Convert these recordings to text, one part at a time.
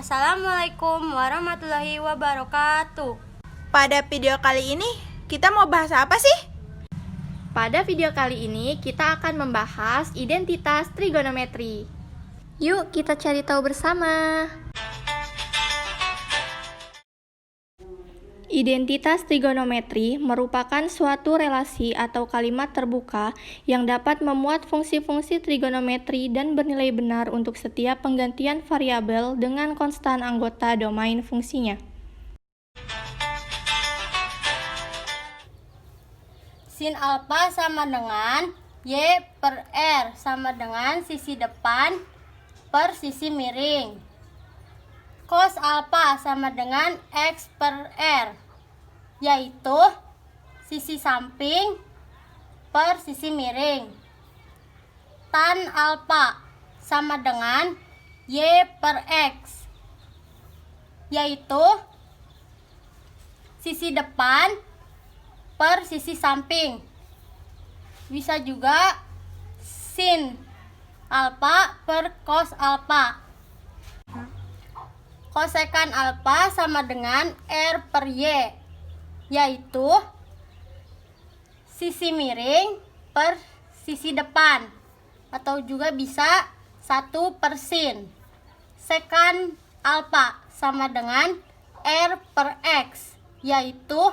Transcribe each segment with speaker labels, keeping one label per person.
Speaker 1: Assalamualaikum warahmatullahi wabarakatuh.
Speaker 2: Pada video kali ini, kita mau bahas apa sih?
Speaker 3: Pada video kali ini, kita akan membahas identitas trigonometri. Yuk, kita cari tahu bersama. Identitas trigonometri merupakan suatu relasi atau kalimat terbuka yang dapat memuat fungsi-fungsi trigonometri dan bernilai benar untuk setiap penggantian variabel dengan konstan anggota domain fungsinya.
Speaker 1: Sin alfa sama dengan Y per R sama dengan sisi depan per sisi miring. Cos alfa sama dengan X per R, yaitu sisi samping per sisi miring. Tan alfa sama dengan Y per X, yaitu sisi depan per sisi samping. Bisa juga sin alfa per cos alfa. Kosekan alfa sama dengan R per Y, yaitu sisi miring per sisi depan, atau juga bisa 1 per sin. Sekan alfa sama dengan R per X, yaitu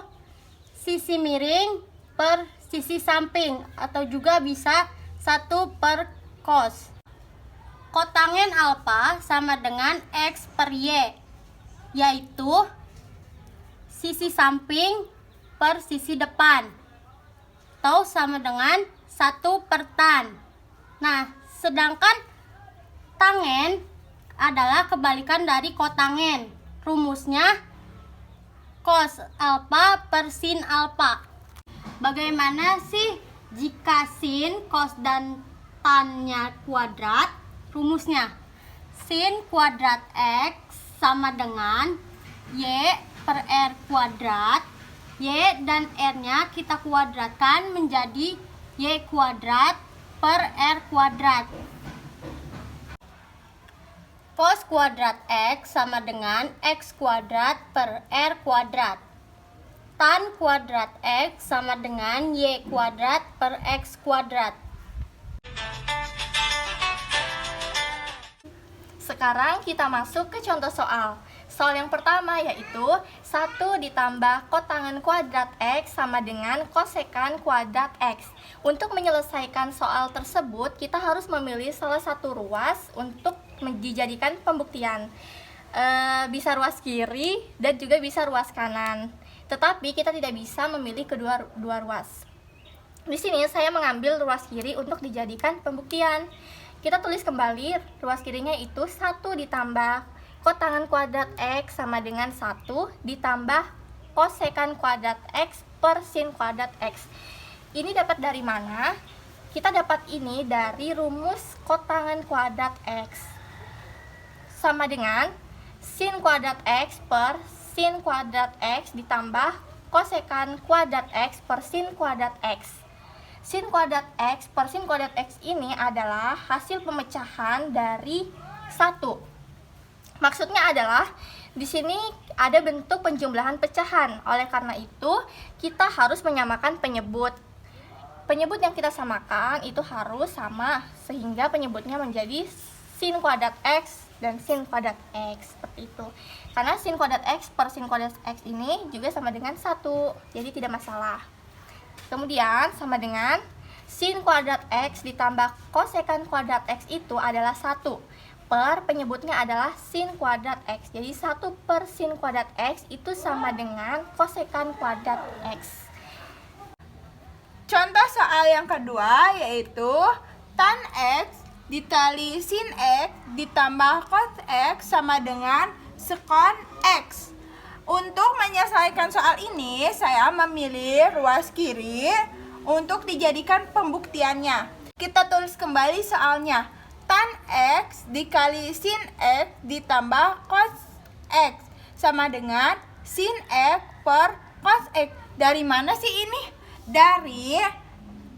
Speaker 1: sisi miring per sisi samping, atau juga bisa 1 per cos. Kotangen alfa sama dengan X per Y, yaitu sisi samping per sisi depan, atau sama dengan 1 per tan. Nah, sedangkan tangen adalah kebalikan dari kotangen. Rumusnya cos alfa per sin alfa. Bagaimana sih jika sin, cos, dan tannya kuadrat? Rumusnya sin kuadrat X sama dengan Y per R kuadrat. Y dan R-nya kita kuadratkan menjadi Y kuadrat per R kuadrat. Cos kuadrat X sama dengan X kuadrat per R kuadrat. Tan kuadrat X sama dengan Y kuadrat per X kuadrat.
Speaker 3: Sekarang kita masuk ke contoh soal. Soal yang pertama yaitu 1 ditambah kotangen kuadrat X sama dengan kosekan kuadrat X. Untuk menyelesaikan soal tersebut, kita harus memilih salah satu ruas untuk dijadikan pembuktian. Bisa ruas kiri dan juga bisa ruas kanan. Tetapi kita tidak bisa memilih kedua ruas. Di sini saya mengambil ruas kiri untuk dijadikan pembuktian. Kita tulis kembali ruas kirinya itu 1 ditambah kotangen kuadrat X sama dengan 1 ditambah kosekan kuadrat X per sin kuadrat X. Ini dapat dari mana? Kita dapat ini dari rumus kotangen kuadrat X sama dengan sin kuadrat X per sin kuadrat X ditambah kosekan kuadrat X per sin kuadrat X. Sin kuadrat X per sin kuadrat X ini adalah hasil pemecahan dari 1. Maksudnya adalah di sini ada bentuk penjumlahan pecahan. Oleh karena itu, kita harus menyamakan penyebut. Penyebut yang kita samakan itu harus sama sehingga penyebutnya menjadi sin kuadrat X dan sin kuadrat X, seperti itu. Karena sin kuadrat X per sin kuadrat X ini juga sama dengan 1, jadi tidak masalah. Kemudian sama dengan sin kuadrat X ditambah kosekan kuadrat X itu adalah 1 per penyebutnya adalah sin kuadrat X. Jadi 1 per sin kuadrat X itu sama dengan kosekan kuadrat X.
Speaker 2: Contoh soal yang kedua yaitu tan X dikali sin X ditambah cos X sama dengan sekon X. Untuk menyelesaikan soal ini, saya memilih ruas kiri untuk dijadikan pembuktiannya. Kita tulis kembali soalnya. Tan X dikali sin X ditambah cos X sama dengan sin X per cos X. Dari mana sih ini?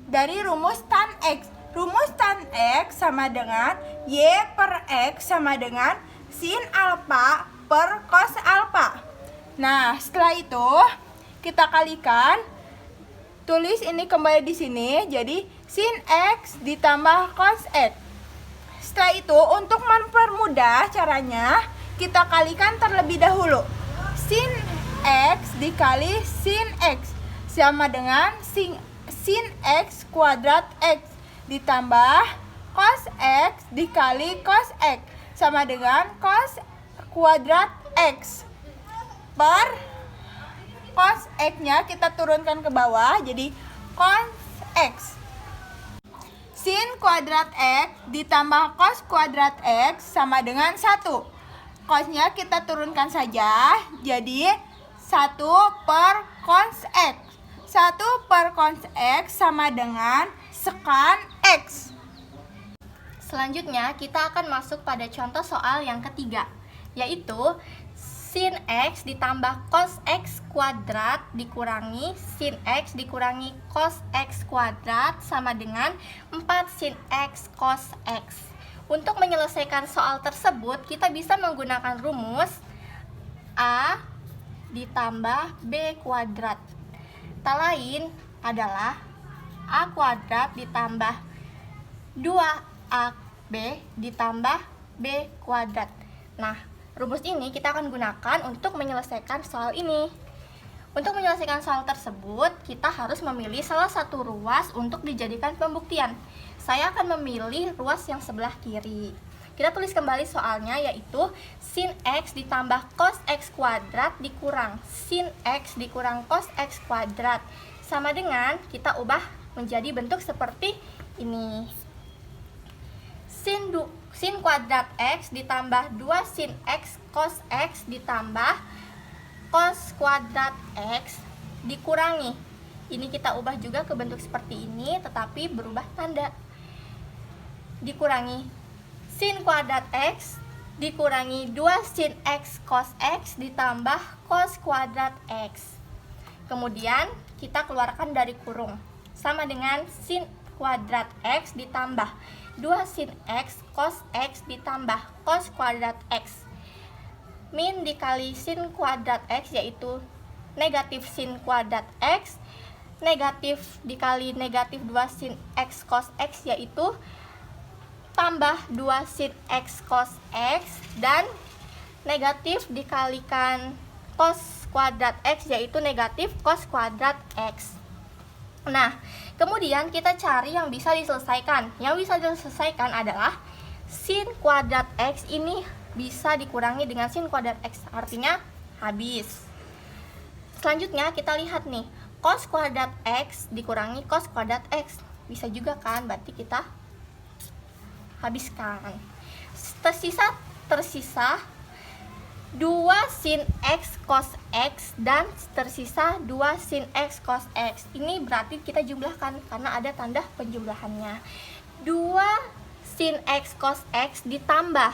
Speaker 2: Dari rumus tan X. Rumus tan X sama dengan Y per X sama dengan sin alfa per cos alfa. Nah, setelah itu kita kalikan, tulis ini kembali di sini, jadi sin X ditambah cos X. Setelah itu, untuk mempermudah caranya, kita kalikan terlebih dahulu. Sin X dikali sin X sama dengan sin X kuadrat X ditambah cos X dikali cos X sama dengan cos kuadrat X per cos X-nya kita turunkan ke bawah, jadi cos X. Sin kuadrat X ditambah cos kuadrat X sama dengan 1. Cosnya kita turunkan saja, jadi 1 per cos X. 1 per cos X sama dengan sekan X.
Speaker 3: Selanjutnya, kita akan masuk pada contoh soal yang ketiga, yaitu sin X ditambah cos X kuadrat dikurangi sin X dikurangi cos X kuadrat sama dengan 4 sin X cos X. Untuk menyelesaikan soal tersebut, kita bisa menggunakan rumus A ditambah B kuadrat. Tak lain adalah A kuadrat ditambah 2AB ditambah B kuadrat. Nah, rumus ini kita akan gunakan untuk menyelesaikan soal ini. Untuk menyelesaikan soal tersebut, kita harus memilih salah satu ruas untuk dijadikan pembuktian. Saya akan memilih ruas yang sebelah kiri. Kita tulis kembali soalnya, yaitu sin X ditambah cos X kuadrat dikurang sin X dikurang cos X kuadrat sama dengan, kita ubah menjadi bentuk seperti ini. Sin kuadrat X ditambah 2 sin X cos X ditambah cos kuadrat X dikurangi. Ini kita ubah juga ke bentuk seperti ini, tetapi berubah tanda. Dikurangi sin kuadrat X dikurangi 2 sin X cos X ditambah cos kuadrat X. Kemudian kita keluarkan dari kurung, sama dengan sin kuadrat X ditambah 2 sin X cos X ditambah cos kuadrat X. Min dikali sin kuadrat X yaitu negatif sin kuadrat X. Negatif dikali negatif 2 sin X cos X yaitu tambah 2 sin X cos X. Dan negatif dikalikan cos kuadrat X yaitu negatif cos kuadrat X. Nah, kemudian kita cari yang bisa diselesaikan. Yang bisa diselesaikan adalah sin kuadrat X ini bisa dikurangi dengan sin kuadrat X, artinya habis. Selanjutnya kita lihat nih, cos kuadrat X dikurangi cos kuadrat X. Bisa juga kan, berarti kita habiskan. Tersisa 2 sin X cos X dan tersisa 2 sin X cos X. Ini berarti kita jumlahkan karena ada tanda penjumlahannya. 2 sin X cos X ditambah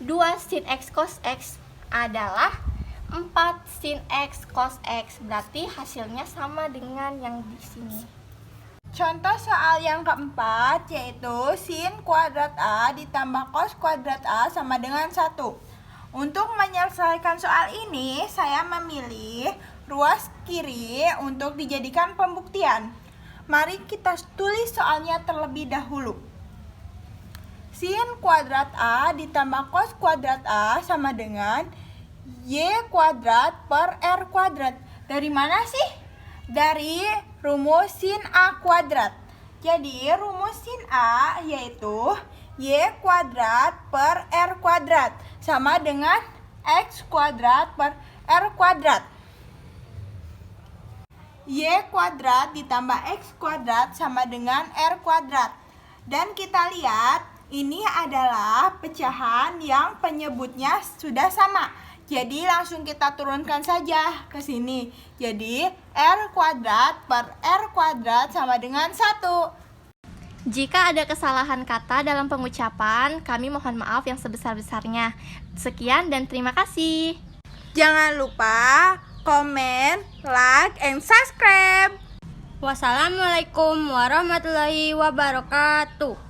Speaker 3: 2 sin X cos X adalah 4 sin X cos X. Berarti hasilnya sama dengan yang di sini.
Speaker 2: Contoh soal yang keempat yaitu sin kuadrat A ditambah cos kuadrat A sama dengan 1. Untuk menyelesaikan soal ini, saya memilih ruas kiri untuk dijadikan pembuktian. Mari kita tulis soalnya terlebih dahulu. Sin kuadrat A ditambah cos kuadrat A sama dengan Y kuadrat per R kuadrat. Dari mana sih? Dari rumus sin A kuadrat. Jadi rumus sin A yaitu Y kuadrat per R kuadrat sama dengan X kuadrat per R kuadrat. Y kuadrat ditambah X kuadrat sama dengan R kuadrat. Dan kita lihat, ini adalah pecahan yang penyebutnya sudah sama. Jadi langsung kita turunkan saja ke sini. Jadi R kuadrat per R kuadrat sama dengan 1.
Speaker 3: Jika ada kesalahan kata dalam pengucapan, kami mohon maaf yang sebesar-besarnya. Sekian dan terima kasih.
Speaker 2: Jangan lupa komen, like, and subscribe.
Speaker 1: Wassalamualaikum warahmatullahi wabarakatuh.